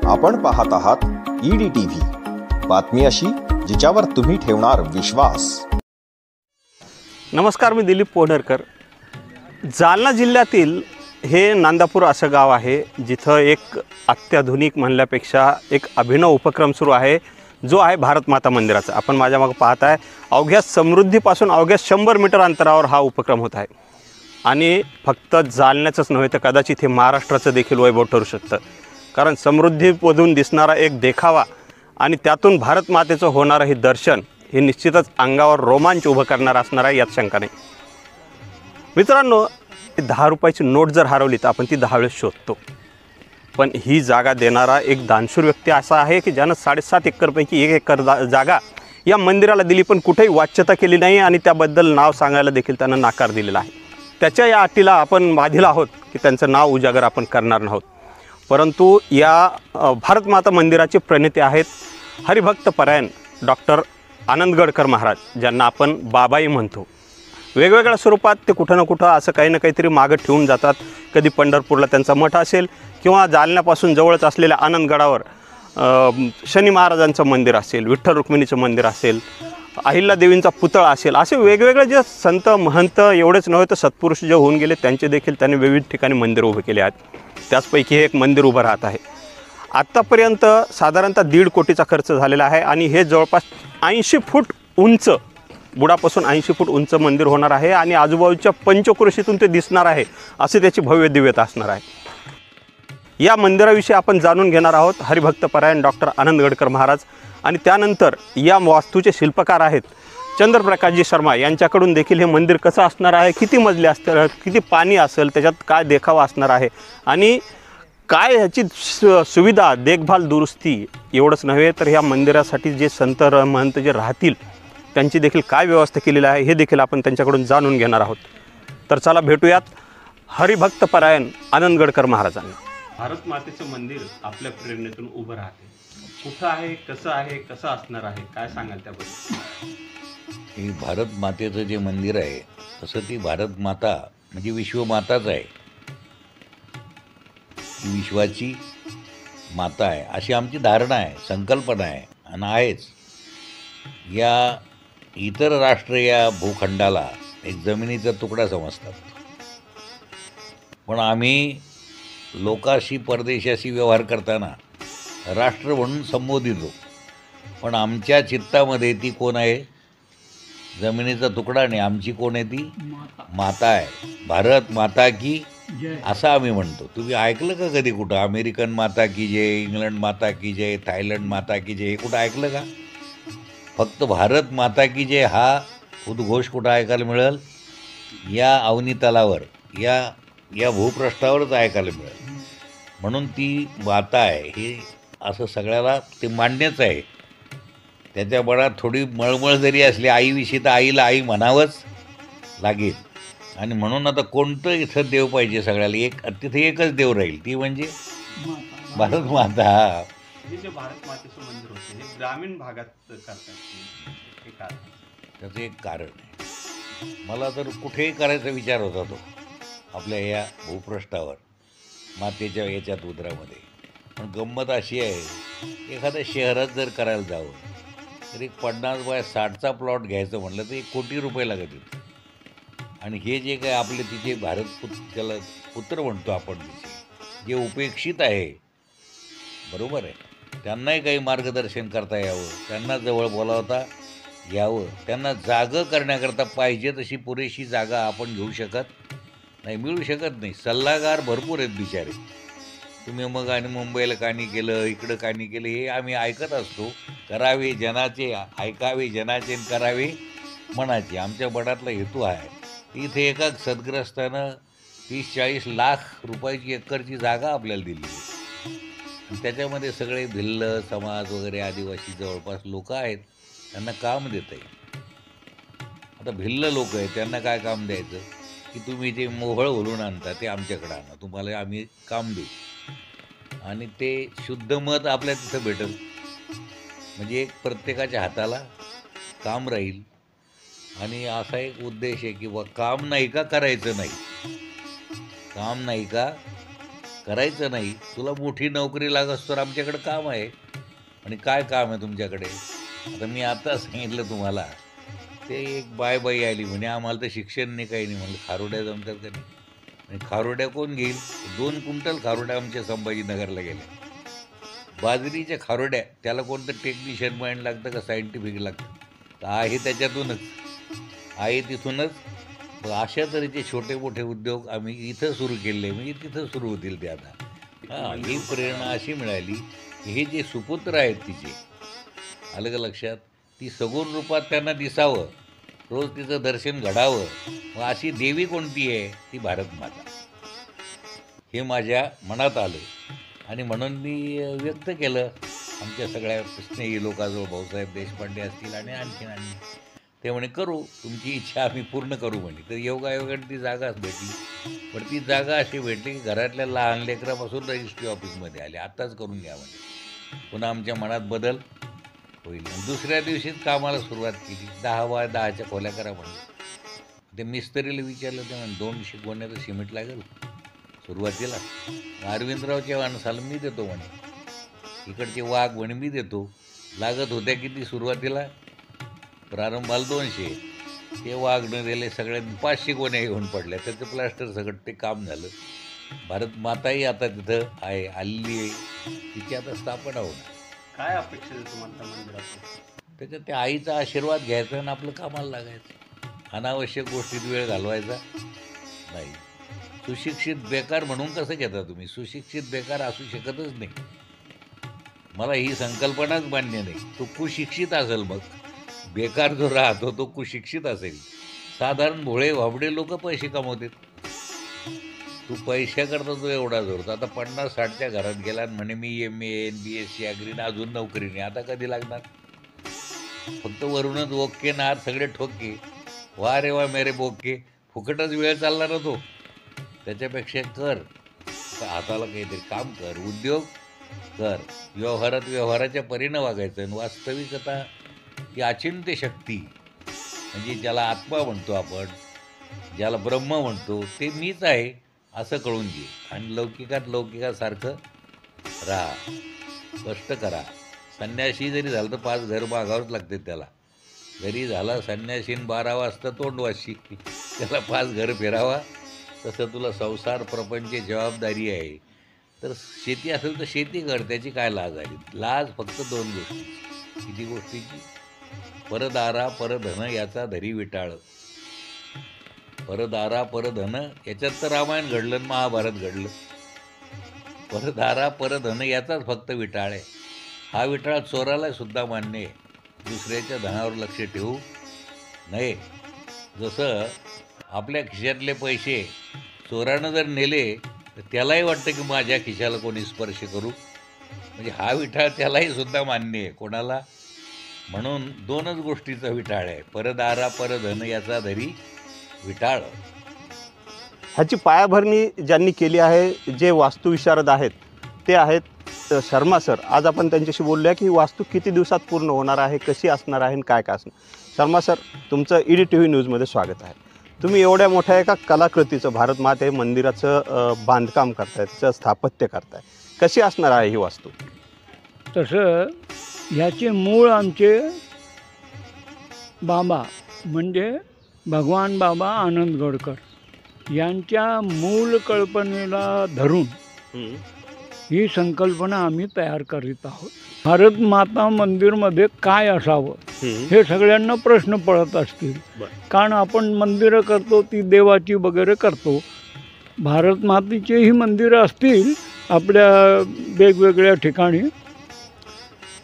आपण पाहत आहात EDTV, बातमी अशी जिच्यावर तुम्ही ठेवणार विश्वास। नमस्कार, मी दिलीप पोहनरकर। जालना जिल्ह्यातील हे नांदापूर असं गाव आहे जिथं एक अत्याधुनिक म्हणल्यापेक्षा एक अभिनव उपक्रम सुरू आहे, जो आहे भारत माता मंदिराचा। आपण माझ्या मागे पाहत आहे, अवघ्या समृद्धीपासून अवघ्या 100 मीटर अंतरावर हा उपक्रम होत आहे आणि फक्त जालन्याचंच नव्हे तर कदाचित हे महाराष्ट्राचं देखील वैभव ठरू शकतं। कारण समृद्धीमधून दिसणारा एक देखावा आणि त्यातून भारत मातेचं होणारं हे दर्शन हे निश्चितच अंगावर रोमांच उभं करणारं असणार आहे, यात शंका नाही। मित्रांनो, 10 रुपयाची नोट जर हरवली तर आपण ती 10 वेळेस शोधतो, पण ही जागा देणारा एक दानशूर व्यक्ती असा आहे की ज्यानं 7.5 एकरपैकी 1 एकर जागा या मंदिराला दिली, पण कुठेही वाच्यता केली नाही आणि त्याबद्दल नाव सांगायला देखील त्यानं नाकार दिलेला आहे। त्याच्या या अटीला आपण बांधील आहोत की त्यांचं नाव उजागर आपण करणार नाहोत। परंतु या भारत माता मंदिराचे प्रणेते आहेत हरिभक्त परायण डॉक्टर आनंदगडकर महाराज, ज्यांना आपण बाबाई म्हणतो। वेगवेगळ्या स्वरूपात ते कुठं ना कुठं असं काही ना काहीतरी मागं ठेवून जातात। कधी पंढरपूरला त्यांचा मठ असेल किंवा जालन्यापासून जवळच असलेल्या आनंदगडावर शनी महाराजांचं मंदिर असेल, विठ्ठल रुक्मिणीचं मंदिर असेल, अहिल्यादेवींचा पुतळा असेल, असे वेगवेगळे जे संत महंत एवढेच नव्हे तर सत्पुरुष जे होऊन गेले त्यांचे देखील त्यांनी विविध ठिकाणी मंदिर उभे केले आहेत। त्याचपैकी हे एक मंदिर उभं राहत आहे। आत्तापर्यंत साधारणतः 1.5 कोटीचा खर्च झालेला आहे आणि हे जवळपास 80 फूट उंच, बुडापासून 80 फूट उंच मंदिर होणार आहे आणि आजूबाजूच्या पंचक्रोशीतून ते दिसणार आहे, असे त्याची भव्य दिव्यता असणार आहे। या मंदिराविषयी आपण जाणून घेणार आहोत हरिभक्त परायण डॉक्टर आनंदगडकर महाराज, आणि त्यानंतर या वास्तूचे शिल्पकार आहेत चंद्रप्रकाशजी शर्मा, यांच्याकडून देखील हे मंदिर कसं असणार आहे, किती मजले असतील, किती पाणी असेल, त्याच्यात काय देखावा असणार आहे आणि काय ह्याची सुविधा, देखभाल, दुरुस्ती एवढंच नव्हे तर ह्या मंदिरासाठी जे संत महंत जे राहतील त्यांची देखील काय व्यवस्था केलेली आहे हे देखील आपण त्यांच्याकडून जाणून घेणार आहोत। तर चला भेटूयात हरिभक्त परायण आनंदगडकर महाराजांना। भारत मातेचं मंदिर आपल्या प्रेरणेतून उभं राहते, कुठं आहे, कसं असणार आहे, काय सांगाल त्याबद्दल? ही भारत मातेचं जे मंदिर आहे तसं ती भारत माता म्हणजे विश्वमाताच आहे, ही विश्वाची माता आहे अशी आमची धारणा आहे, संकल्पना आहे आणि आहेच। या इतर राष्ट्र या भूखंडाला एक जमिनीचा तुकडा समजतात, पण आम्ही लोकाशी परदेशाशी व्यवहार करताना राष्ट्र म्हणून संबोधितो, पण आमच्या चित्तामध्ये ती कोण आहे? जमिनीचा तुकडा नाही, आमची कोण आहे? ती माता आहे। भारत माता की असं आम्ही म्हणतो। तुम्ही ऐकलं का कधी कुठं अमेरिकन माता की जय, इंग्लंड माता की जय, थायलंड माता की जय, हे कुठं ऐकलं का? फक्त भारत माता की जय हा उद्घोष कुठं ऐकायला मिळेल? या अवनी तलावर, या भूपृष्ठावरच ऐकायला मिळेल। म्हणून ती माता आहे हे असं सगळ्याला ते मान्यच आहे। त्याच्या मनात थोडी मळमळ जरी असली आईविषयी तर आईला आई म्हणावंच लागेल। आणि म्हणून आता कोणतं इथं देव पाहिजे? सगळ्याला तिथे एकच देव राहील, ती म्हणजे भारत माता। हे जे भारत मातेचं मंदिर होतं हे ग्रामीण भागात करतात, हे कारण त्याचं एक कारण आहे। मला तर कुठेही करायचा विचार होता तो आपल्या या भूपृष्ठावर मातेच्या याच्यात उदरामध्ये, पण गंमत अशी आहे एखाद्या शहरात जर करायला जावं तर एक 50 बाय 60चा प्लॉट घ्यायचं म्हटलं तर 1 कोटी रुपये लागत आहेत। आणि हे जे काय आपले तिचे त्याला पुत्र म्हणतो आपण, तिचे जे उपेक्षित आहे, बरोबर आहे, त्यांनाही काही मार्गदर्शन करता यावं, त्यांना जवळ बोलावता यावं, त्यांना जागं करण्याकरता पाहिजे तशी पुरेशी जागा आपण घेऊ शकत नाही, मिळू शकत नाही। सल्लागार भरपूर आहेत बिचारे, तुम्ही मग आणि मुंबईला कानी केलं, इकडं कानी केलं, हे आम्ही ऐकत असतो। करावे जनाचे, ऐकावे जनाचे, करावे मनाचे, आमच्या बडातला हेतू आहे। इथे एका सद्ग्रस्तानं 30-40 लाख रुपयाची एकरची जागा आपल्याला दिली आणि त्याच्यामध्ये सगळे भिल्ल समाज वगैरे आदिवासी जवळपास लोक आहेत, त्यांना काम देत आहे। आता भिल्ल लोक आहेत त्यांना काय काम द्यायचं की तुम्ही जे मोहळ ओलून आणता ते आमच्याकडे आणा, तुम्हाला आम्ही काम देऊ आणि ते शुद्ध मत आपल्या तिथं भेटेल, म्हणजे एक प्रत्येकाच्या हाताला काम राहील। आणि असा एक उद्देश आहे की काम नाही का करायचं नाही, काम नाही का करायचं नाही, तुला मोठी नोकरी लागस तर आमच्याकडे काम आहे. आणि काय काम आहे तुमच्याकडे? आता मी आता सांगितलं तुम्हाला, ते एक बाई आली म्हणे आम्हाला तर शिक्षण नाही, काही नाही. म्हणलं खारोड्या जमतात का नाही? आणि खारोड्या कोण घेईल? 2 क्विंटल खारोड्या आमच्या संभाजीनगरला गेल्या. बाजरीच्या खारोड्या, त्याला कोणतं टेक्निशियन माइंड लागतं का सायंटिफिक लागतं? तर आहे त्याच्यातूनच, आहे तिथूनच. अशा तऱ्हेचे छोटे मोठे उद्योग आम्ही इथं सुरू केले, म्हणजे तिथं सुरू होतील ते आता. हां, ही प्रेरणा अशी मिळाली की हे जे सुपुत्र आहेत तिचे, आलं का लक्षात, ती सगुण रूपात त्यांना दिसावं, रोज तिचं दर्शन घडावं. मग अशी देवी कोणती आहे? ती भारत माता. हे माझ्या मनात आलं आणि म्हणून मी व्यक्त केलं आमच्या सगळ्या स्नेही लोकांजवळ, भाऊसाहेब देशपांडे असतील आणि आणखीन. ते म्हणे करू, तुमची इच्छा आम्ही पूर्ण करू म्हणे. तर योगायोगाने ती जागाच भेटली. पण ती जागा अशी भेटली की घरातल्या लहान लेकरापासून रजिस्ट्री ऑफिसमध्ये आले, आत्ताच करून घ्या म्हणे. पुन्हा आमच्या मनात बदल होईल. दुसऱ्या दिवशीच कामाला सुरुवात केली. 10x10च्या खोल्या करा म्हणजे. ते मिस्त्रीला विचारलं, ते म्हणे 200 गोण्याचं सिमेंट लागेल सुरुवातीला. अरविंदराव चव्हाण मी देतो म्हणे, इकडचे वाघ म्हणे मी देतो. लागत होत्या किती सुरुवातीला? प्रारंभाला 200. ते वाघ न दिले, सगळ्यांनी 500 गोण्या घेऊन पडल्या. त्याचं प्लास्टर सगळं ते काम झालं. भारत माताही आता तिथं आहे, आलेली आहे. तिची आता स्थापना होणार. काय अपेक्षा आहे तुम्हाला मंदिरात? त्याच्यात त्या आईचा आशीर्वाद घ्यायचा आणि आपलं कामाला लागायचं. अनावश्यक गोष्टीत वेळ घालवायचा नाही. सुशिक्षित बेकार म्हणून कसं घेता तुम्ही? सुशिक्षित बेकार असू शकतच नाही. मला ही संकल्पनाच मान्य नाही. तो कुशिक्षित असेल, मग बेकार जो राहतो तो कुशिक्षित असेल. साधारण भोळे वाबडे लोक पैसे कमवतात. तू पैशाकरता तो एवढा जोरतो. आता 50-60च्या घरात गेला म्हणे मी MA BSc ॲग्रीनं अजून नोकरी नाही. आता कधी लागणार? फक्त वरूनच ओके नार सगळे ठोके, वा रे वा मेरे बोके, फुकटच वेळ चालणार तो. त्याच्यापेक्षा कर, हाताला काहीतरी काम कर, उद्योग कर, व्यवहाराच्या परीनं वागायचं. आणि वास्तविकता ती अचिंत्य शक्ती, म्हणजे ज्याला आत्मा म्हणतो आपण, ज्याला ब्रह्म म्हणतो, ते मीच आहे असं कळून घे. आणि लौकिकासारखं राहा, कष्ट करा. संन्यासी जरी झालं तर 5 घर मागावंच लागते त्याला. जरी झाला संन्यासीन 12 वाजता तोंडवाशी, त्याला 5 घर फिरावा. तसं तुला संसार प्रपंच जबाबदारी आहे. तर शेती असेल तर शेती कर, त्याची काय लाज आली? लाज फक्त 2 गोष्टी. किती गोष्टीची? परदारा परधन याचा धरी विटाळ. परदारा परधन, याच्यात तर रामायण घडलं आणि महाभारत घडलं. परदारा परधन याचाच फक्त विटाळ आहे. हा विटाळ चोराला सुद्धा मान्य आहे. दुसऱ्याच्या धनावर लक्ष ठेवू नये. जसं आपल्या खिशातले पैसे चोरानं जर नेले तर त्यालाही वाटतं की माझ्या खिशाला कोणी स्पर्श करू. म्हणजे हा विटाळ त्यालाही सुद्धा मान्य आहे. कोणाला? म्हणून 2च गोष्टीचा विटाळ आहे. परदारा परधन याचा धरी विटाळ. ह्याची पायाभरणी ज्यांनी केली आहे, जे वास्तुविशारद आहेत ते आहेत शर्मा सर. आज आपण त्यांच्याशी बोलूया की वास्तू किती दिवसात पूर्ण होणार आहे, कशी असणार आहे आणि काय काय असणार. शर्मा सर, तुमचं EDTV न्यूजमध्ये स्वागत आहे. तुम्ही एवढ्या मोठ्या एका कलाकृतीचं, भारत माते मंदिराचं बांधकाम करताय, त्याचं स्थापत्य करताय. कशी असणार आहे ही वास्तू? तसं ह्याचे मूळ आमचे बाबा म्हणजे भगवान बाबा आनंदगडकर यांच्या मूळ कल्पनेला धरून ही संकल्पना आम्ही तयार करीत आहोत. भारत माता मंदिरमध्ये काय असावं हे सगळ्यांना प्रश्न पडत असतील. कारण आपण मंदिरं करतो ती देवाची वगैरे करतो. भारत मातेचेही मंदिरं असतील आपल्या वेगवेगळ्या ठिकाणी.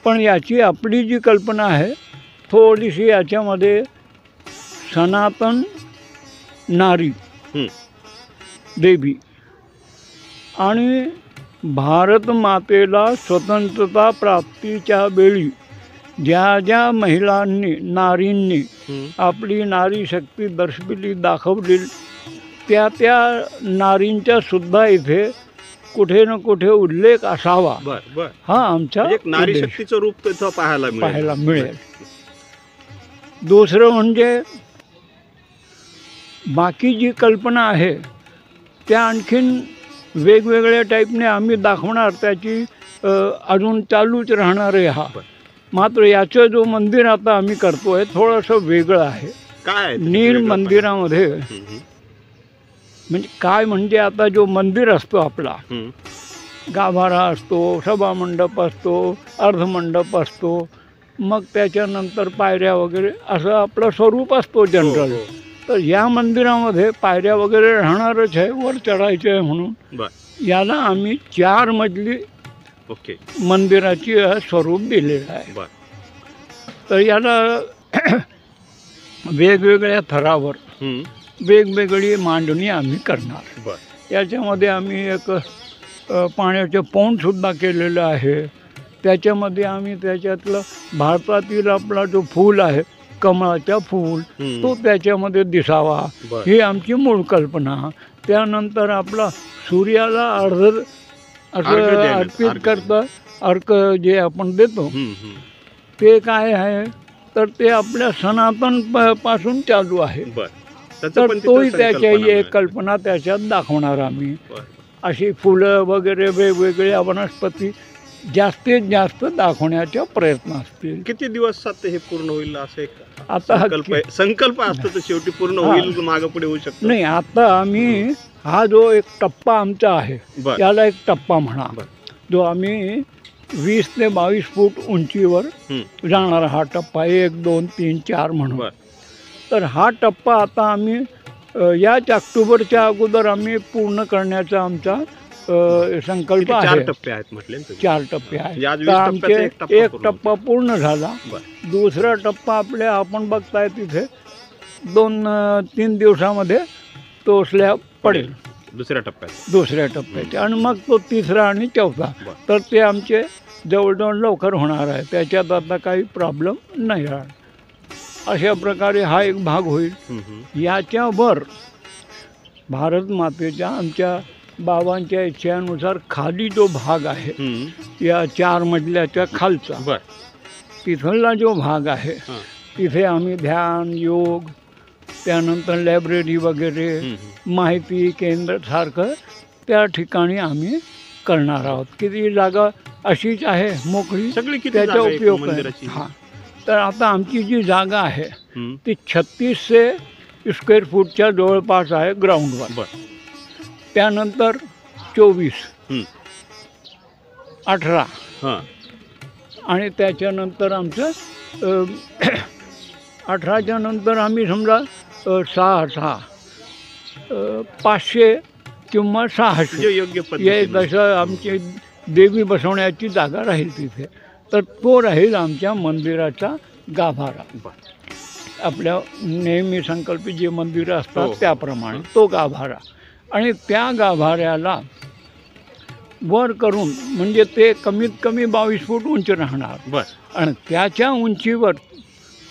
पण याची आपली जी कल्पना आहे थोडीशी याच्यामध्ये सनातन नारी देवी आणि भारत मातेला स्वतंत्रता प्राप्तीच्या वेळी ज्या ज्या महिलांनी, नारींनी आपली नारी शक्ती दर्शविली, दाखवली, त्या त्या नारींच्या सुद्धा इथे कुठे ना कुठे उल्लेख असावा. हा आमचा एक नारी शक्तीचं रूप तिथं पाहायला मिळेल. दुसरं म्हणजे बाकी जी कल्पना आहे त्या आणखीन वेगवेगळ्या टाईपने आम्ही दाखवणार, त्याची अजून चालूच राहणार आहे हा. मात्र याचं जो मंदिर आता आम्ही करतोय थोडंसं वेगळं आहे. काय आहे ते नीर वेगळं? मंदिरामध्ये हम्म, म्हणजे काय म्हणजे आता जो मंदिर असतो आपला, हम्म, गाभारा असतो, सभामंडप असतो, अर्धमंडप असतो, मग त्याच्यानंतर पायऱ्या वगैरे असं आपलं स्वरूप असतो जनरल. हो, हो. तर या मंदिरामध्ये पायऱ्या वगैरे राहणारच आहे, वर चढायचं आहे म्हणून बर. याला आम्ही 4 मजली ओके. मंदिराची स्वरूप दिलेलं आहे. बर. तर याला वेगवेगळ्या थरावर हम्म, वेगवेगळी मांडणी आम्ही करणार. बर. याच्यामध्ये आम्ही एक पाण्याचं पौंडसुद्धा केलेलं आहे. त्याच्यामध्ये आम्ही त्याच्यातलं भारतातील आपला जो फूल आहे कमळाचा फूल, हम्म. तो त्याच्यामध्ये दिसावा, बर. ही आमची मूळ कल्पना. त्यानंतर आपला सूर्याला अर्घ्य असं द्यायला, अर्पित अर्घ्य. करतं, अर्क जे आपण देतो हम्म, हम्म. ते काय आहे, तर ते आपल्या सनातन पासून चालू आहे. बर. त्याचं तर पण तिथं तोही संकल्पना त्याची आहे. एक कल्पना त्याच्यात दाखवणार आम्ही. बर. अशी फुलं वगैरे वेगवेगळ्या वनस्पती जास्तीत जास्त दाखवण्याचा प्रयत्न असतील. किती दिवसात हे पूर्ण होईल असं एक आता संकल्प असतो तर शेवटी पूर्ण हा. होईल, मागे पुढे होऊ शकतो. नाही, आता आम्ही हा जो एक टप्पा आमचा आहे बर. त्याला एक टप्पा म्हणा, बर. जो आम्ही 20 ते 22 फूट उंचीवर हम्म, जाणारा हा टप्पा 1, 2, 3, 4 म्हणून. बर. तर हा टप्पा आता आम्ही याच ऑक्टोबरच्या अगोदर आम्ही पूर्ण करण्याचा आमचा संकल्प किती 4 आहे. टप्पे आहेत म्हटले ना तुम्ही? 4 टप्पे आहेत. म्हणजे आज तर 20 आमचे टप्प्याचा एक पूर्ण टप्पा पूर्ण झाला. बर. दुसरा टप्पा आपल्या आपण बघताय तिथे 2-3 दिवसामध्ये तो स्लॅब पडेल दुसऱ्या टप्प्यात. दुसऱ्या टप्प्याचे, आणि मग तो तिसरा आणि चौथा. बर. तर ते आमचे जवळजवळ लवकर होणार आहे, त्याच्यात आता काही प्रॉब्लेम नाही राहणार. अशा प्रकारे हा एक भाग होईल. हम्म, हम्म. याच्यावर भारत मातेच्या आमच्या बाबांच्या इच्छेनुसार खाली जो भाग आहे, हम्म, या 4 मजल्याच्या खालचा, बर. तिथला जो भाग आहे, हा. तिथे आम्ही ध्यान, योग, त्यानंतर लायब्ररी वगैरे, हम्म, हम्म. माहिती केंद्र सारखं त्या ठिकाणी आम्ही करणार आहोत. किती जागा अशीच आहे मोकळी, सगळी किती त्याचा जागा आहे उपयोग मंदिराची? हां. तर आता आमची जी जागा आहे हम्म, ती 3600 स्क्वेअर फूटच्या जवळपास आहे ग्राउंडवर. बर. त्यानंतर 24, हम्म. 18 हा. आणि त्याच्यानंतर आमचं 18च्या नंतर आम्ही समजा 6 500 किंवा 600 जे योग्य हे पद्धतीने. जसं आमची देवी बसवण्याची जागा राहील तिथे. तर तो राहील आमच्या मंदिराचा गाभारा. बर. आपल्या नेहमी संकल्पित जे मंदिरं हो, असतात हो. त्याप्रमाणे तो गाभारा. आणि त्या गाभाऱ्याला वर करून म्हणजे ते कमीत कमी 22 फूट उंच राहणार. बर. आणि त्याच्या उंचीवर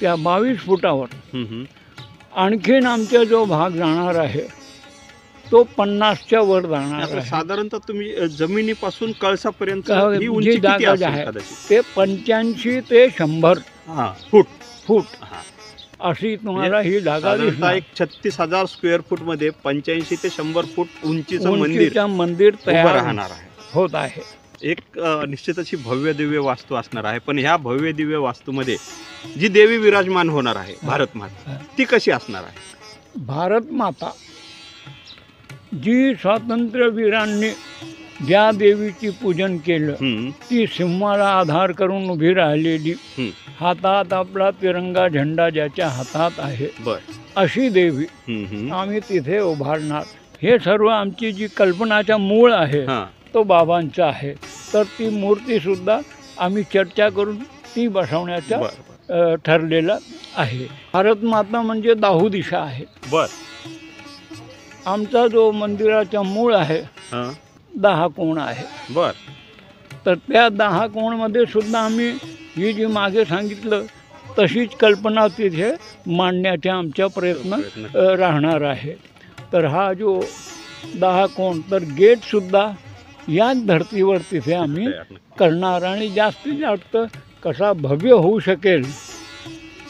त्या 22 फुटावर हम्म, हम्म. आणखीन आमचा जो भाग जाणार आहे तो 50च्या वर जाणार आता आहे. साधारणतः तुम्ही जमिनीपासून कळसापर्यंत का- ही उंची जी किती जागा असेल आहे कदाचित? ते 85 ते 100 हा, फूट. फूट हा. अशी तुम्हाला ही जागा साधारणतः दिसणार. एक 36,000 स्क्वेअर फूट मध्ये 85 ते 100 फूट उंचीचं मंदिर उंचीचं मंदिर उभं तयार राहणार आहे. होत आहे. एक निश्चित अशी भव्य दिव्य वास्तू असणार आहे. पण ह्या भव्य दिव्य वास्तूमध्ये जी देवी विराजमान होणार आहे भारत माता, ती कशी असणार आहे? भारत माता जी स्वातंत्र्यवीरांनी ज्या देवीची पूजन केलं हम्म, ती सिंहाला आधार करून उभी राहिलेली, हम्म. हातात आपला तिरंगा झेंडा ज्याच्या हातात आहे, बर. अशी देवी हम्म, हम्म. आम्ही तिथे उभारणार. हे सर्व आमची जी कल्पनाचा मूळ आहे हा. तो बाबांचा आहे. तर ती मूर्तीसुद्धा आम्ही चर्चा करून ती बसवण्याचा बर, बर. ठरलेलं आहे. भारत माता म्हणजे 10 दिशा आहे. बर. आमचा जो मंदिराचा मूळ आहे हा. 10 कोण आहे. बर. तर त्या 10 कोणमध्ये सुद्धा आम्ही ही जी मागे सांगितलं तशीच कल्पना तिथे मांडण्याचा आमचा प्रयत्न राहणार आहे. तर हा जो 10 कोण, तर गेटसुद्धा याच धर्तीवर तिथे आम्ही करणार. आणि जास्तीत जास्त कसा भव्य होऊ शकेल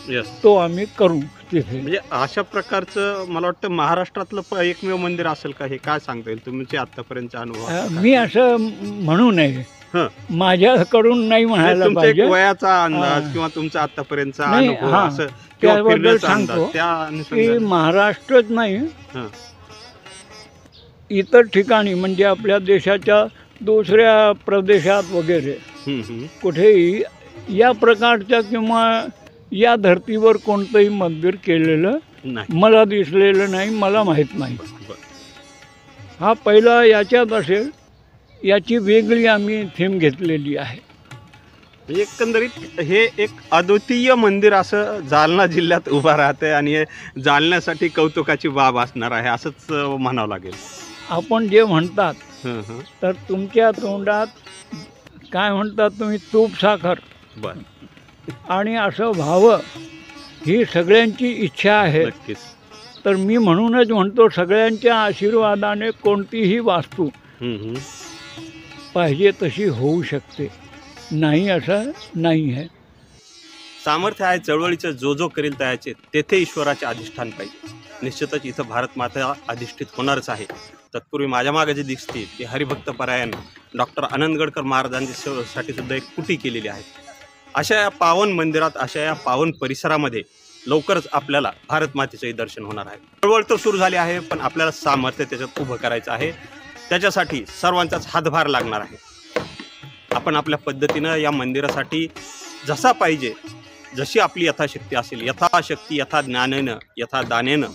Yes. तो आम्ही करू तिथे. म्हणजे अशा प्रकारचं मला वाटतं महाराष्ट्रातलं एकमेव मंदिर असेल का, हे काय सांगता येईल तुमचे आतापर्यंतचा अनुभव? मी असं म्हणू नये, हं. माझ्याकडून नाही म्हणायला तुमच्या एक पाहिजे. वयाचा अंदाज किंवा तुमचा आतापर्यंतचा नाही, अनुभव हां. असं किंवा त्याबद्दल फिरण्याचा सांगतो अंदाज त्या की अनुषंगाने. महाराष्ट्रच नाही, हं. इतर ठिकाणी म्हणजे आपल्या देशाच्या दुसऱ्या प्रदेशात वगैरे हं, हं. कुठेही या प्रकारच्या किंवा या धर्तीवर कोणतंही मंदिर केलेलं नाही. मला दिसलेलं नाही, मला माहीत नाही. बरं. हा पहिला याच्यात असेल, याची वेगळी आम्ही थीम घेतलेली आहे. म्हणजे एकंदरीत हे एक अद्वितीय मंदिर असं जालना जिल्ह्यात उभं राहते आणि हे जालन्यासाठी कौतुकाची बाब असणार आहे असंच म्हणावं लागेल. आपण जे म्हणतात हं, हं. तर तुमच्या तोंडात काय म्हणतात तुम्ही, तूप साखर, बरं. आणि असं व्हावं ही सगळ्यांची इच्छा आहे. नक्कीच. तर मी म्हणूनच म्हणतो, सगळ्यांच्या आशीर्वादाने कोणतीही वास्तू हं, हं. पाहिजे तशी होऊ शकते, नाही असं नाही आहे. सामर्थ्य आहे चळवळीचं, जो जो करील तयाचे तेथे ईश्वराचे अधिष्ठान पाहिजे. निश्चितच इथं भारत माता अधिष्ठित होणारच आहे. तत्पूर्वी माझ्या मागे जे दिसते ते हरिभक्त परायण डॉक्टर आनंदगडकर महाराजांसाठी सुद्धा एक कुटी केलेली आहे. अशा या पावन मंदिरात, अशा या पावन परिसरामध्ये लवकरच आपल्याला भारत मातेचंही दर्शन होणार आहे. चळवळ तर सुरू झाली आहे, पण आपल्याला सामर्थ्य त्याच्यात उभं करायचं आहे. त्याच्यासाठी सर्वांचाच हातभार लागणार आहे. आपण आपल्या पद्धतीनं या मंदिरासाठी जसा पाहिजे, जशी आपली यथाशक्ती असेल, यथाशक्ती यथा ज्ञानेनं यथा दानेनं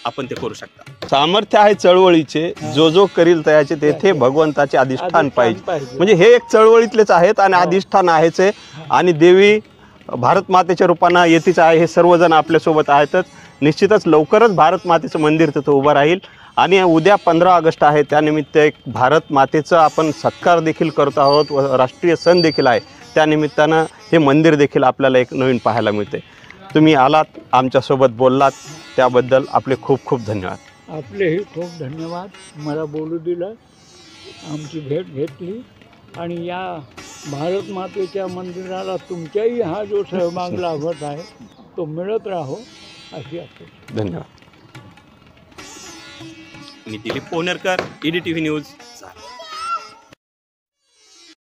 आपण ते करू शकता. सामर्थ्य आहे चळवळीचे, जो जो करील तयाचे तेथे भगवंताचे अधिष्ठान पाहिजे. म्हणजे हे एक चळवळीतलेच आहेत आणि अधिष्ठान आहेच आहे. आणि देवी भारत मातेच्या रूपानं येतीच आहे. हे सर्वजण आपल्यासोबत आहेतच. निश्चितच लवकरच भारत मातेचं मंदिर तिथं उभं राहील. आणि उद्या 15 ऑगस्ट आहे, त्यानिमित्त एक भारत मातेचं आपण सत्कार देखील करत आहोत व राष्ट्रीय सण देखील आहे. त्यानिमित्तानं हे मंदिर देखील आपल्याला एक नवीन पाहायला मिळते. तुम्ही आलात, आमच्यासोबत बोललात, त्याबद्दल आपले खूप खूप धन्यवाद. आपलेही खूप धन्यवाद. मला बोलू दिलं, आमची भेट घेतली, आणि या भारत मातेच्या मंदिराला तुमच्याही हा जो सहभाग लाभत आहे तो मिळत राहो अशी अपेक्षा. धन्यवाद. मी दिलीप पोहनेरकर, EDTV न्यूज.